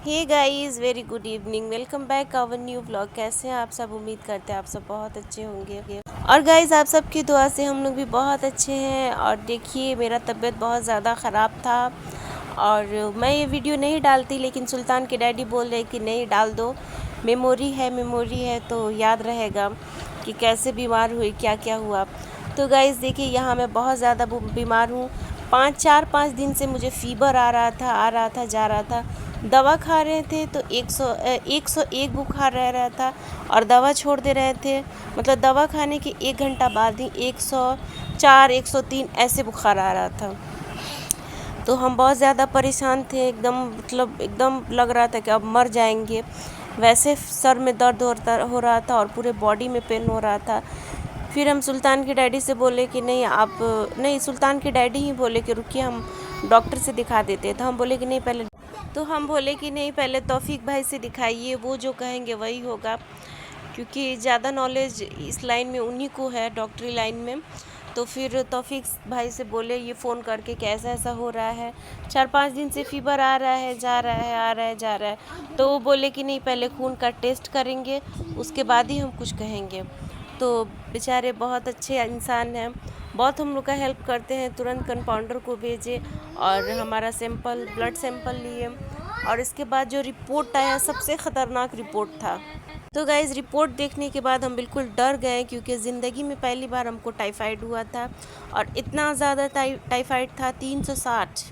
Hey guys, very good evening. Welcome back our new vlog. कैसे हैं आप सब? उम्मीद करते हैं आप सब बहुत अच्छे होंगे। और गाइस, आप सबकी दुआ से हम लोग भी बहुत अच्छे हैं। और देखिए, मेरा तबीयत बहुत ज़्यादा ख़राब था और मैं ये वीडियो नहीं डालती, लेकिन सुल्तान के डैडी बोल रहे कि नहीं डाल दो, मेमोरी है तो याद रहेगा कि कैसे बीमार हुई, क्या क्या हुआ। तो गाइस देखिए, यहाँ मैं बहुत ज़्यादा बीमार हूँ। 5 दिन से मुझे फ़ीवर आ रहा था जा रहा था। दवा खा रहे थे तो 101 बुखार रह रहा था और दवा छोड़ दे रहे थे। मतलब दवा खाने के 1 घंटा बाद ही 104 103 ऐसे बुखार आ रहा था। तो हम बहुत ज़्यादा परेशान थे, एकदम मतलब एकदम लग रहा था कि अब मर जाएंगे। वैसे सर में दर्द हो रहा था और पूरे बॉडी में पेन हो रहा था। फिर हम सुल्तान के डैडी से बोले कि नहीं आप नहीं, सुल्तान के डैडी ही बोले कि रुकिए हम डॉक्टर से दिखा देते हैं। तो हम बोले कि नहीं, पहले तौफीक भाई से दिखाइए, वो जो कहेंगे वही होगा, क्योंकि ज़्यादा नॉलेज इस लाइन में उन्हीं को है, डॉक्टरी लाइन में। तो फिर तौफीक भाई से बोले ये फ़ोन करके कि ऐसा ऐसा हो रहा है, 4-5 दिन से फ़ीवर आ रहा है, जा रहा है, आ रहा है, जा रहा है। तो वो बोले कि नहीं, पहले खून का टेस्ट करेंगे, उसके बाद ही हम कुछ कहेंगे। तो बेचारे बहुत अच्छे इंसान हैं, बहुत हम लोग का हेल्प करते हैं। तुरंत कंपाउंडर को भेजे और हमारा ब्लड सैंपल लिए और इसके बाद जो रिपोर्ट आया, सबसे ख़तरनाक रिपोर्ट था। तो गाइज़, रिपोर्ट देखने के बाद हम बिल्कुल डर गए, क्योंकि ज़िंदगी में पहली बार हमको टाइफाइड हुआ था और इतना ज़्यादा टाइफाइड था, 360।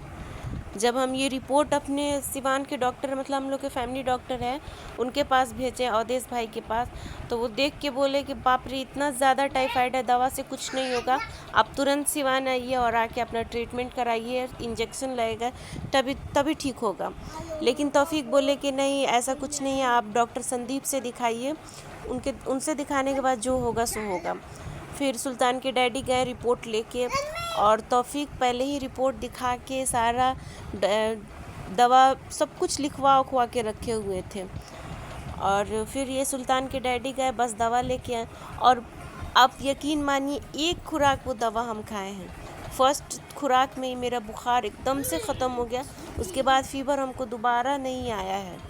जब हम ये रिपोर्ट अपने सिवान के डॉक्टर, मतलब हम लोग के फैमिली डॉक्टर हैं, उनके पास भेजे, अवधेश भाई के पास, तो वो देख के बोले कि बाप रे, इतना ज़्यादा टाइफाइड है, दवा से कुछ नहीं होगा, आप तुरंत सिवान आइए और आके अपना ट्रीटमेंट कराइए, इंजेक्शन लगेगा, तभी तभी ठीक होगा। लेकिन तौफीक बोले कि नहीं, ऐसा कुछ नहीं है, आप डॉक्टर संदीप से दिखाइए, उनसे दिखाने के बाद जो होगा सो होगा। फिर सुल्तान के डैडी गए रिपोर्ट लेके और तौफीक पहले ही रिपोर्ट दिखा के सारा दवा सब कुछ लिखवा उखवा के रखे हुए थे। और फिर ये सुल्तान के डैडी गए, बस दवा लेके आए और आप यकीन मानिए, एक खुराक वो दवा हम खाए हैं। फर्स्ट खुराक में ही मेरा बुखार एकदम से ख़त्म हो गया, उसके बाद फ़ीवर हमको दोबारा नहीं आया है।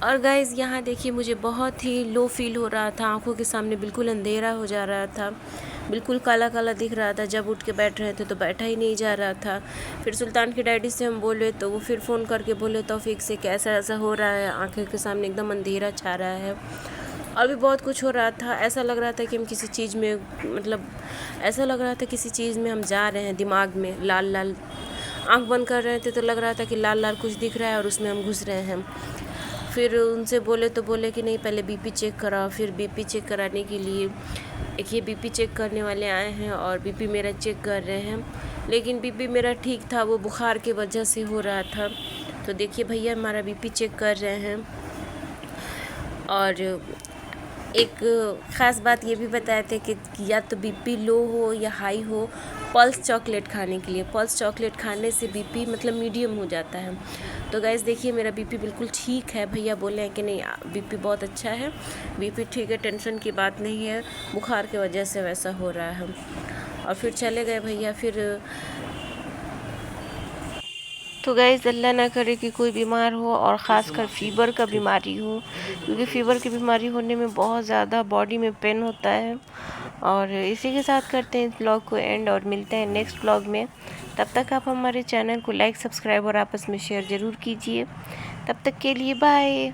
और गाइज़, यहाँ देखिए, मुझे बहुत ही लो फील हो रहा था, आंखों के सामने बिल्कुल अंधेरा हो जा रहा था, बिल्कुल काला काला दिख रहा था। जब उठ के बैठ रहे थे तो बैठा ही नहीं जा रहा था। फिर सुल्तान के डैडी से हम बोले तो वो फिर फ़ोन करके बोले तौफीक से कि ऐसा ऐसा हो रहा है, आंखों के सामने एकदम अंधेरा छा रहा है। और भी बहुत कुछ हो रहा था, ऐसा लग रहा था कि हम किसी चीज़ में, मतलब ऐसा लग रहा था किसी चीज़ में हम जा रहे हैं। दिमाग में लाल लाल, आंख बंद कर रहे थे तो लग रहा था कि लाल लाल कुछ दिख रहा है और उसमें हम घुस रहे हैं। फिर उनसे बोले तो बोले कि नहीं, पहले बीपी चेक कराओ। फिर बीपी चेक कराने के लिए एक ये बीपी चेक करने वाले आए हैं और बीपी मेरा चेक कर रहे हैं। लेकिन बीपी मेरा ठीक था, वो बुखार की वजह से हो रहा था। तो देखिए भैया, हमारा बीपी चेक कर रहे हैं। और एक ख़ास बात ये भी बताए थे कि या तो बीपी लो हो या हाई हो, पल्स चॉकलेट खाने के लिए। पल्स चॉकलेट खाने से बीपी मतलब मीडियम हो जाता है। तो गाइस देखिए, मेरा बीपी बिल्कुल ठीक है। भैया बोले हैं कि नहीं, बीपी बहुत अच्छा है, बीपी ठीक है, टेंशन की बात नहीं है, बुखार की वजह से वैसा हो रहा है। और फिर चले गए भैया। फिर तो गाइज़, अल्लाह ना करे कि कोई बीमार हो और ख़ासकर फ़ीवर का बीमारी हो, क्योंकि फ़ीवर की बीमारी होने में बहुत ज़्यादा बॉडी में पेन होता है। और इसी के साथ करते हैं इस ब्लॉग को एंड और मिलते हैं नेक्स्ट ब्लॉग में। तब तक आप हमारे चैनल को लाइक, सब्सक्राइब और आपस में शेयर ज़रूर कीजिए। तब तक के लिए बाय।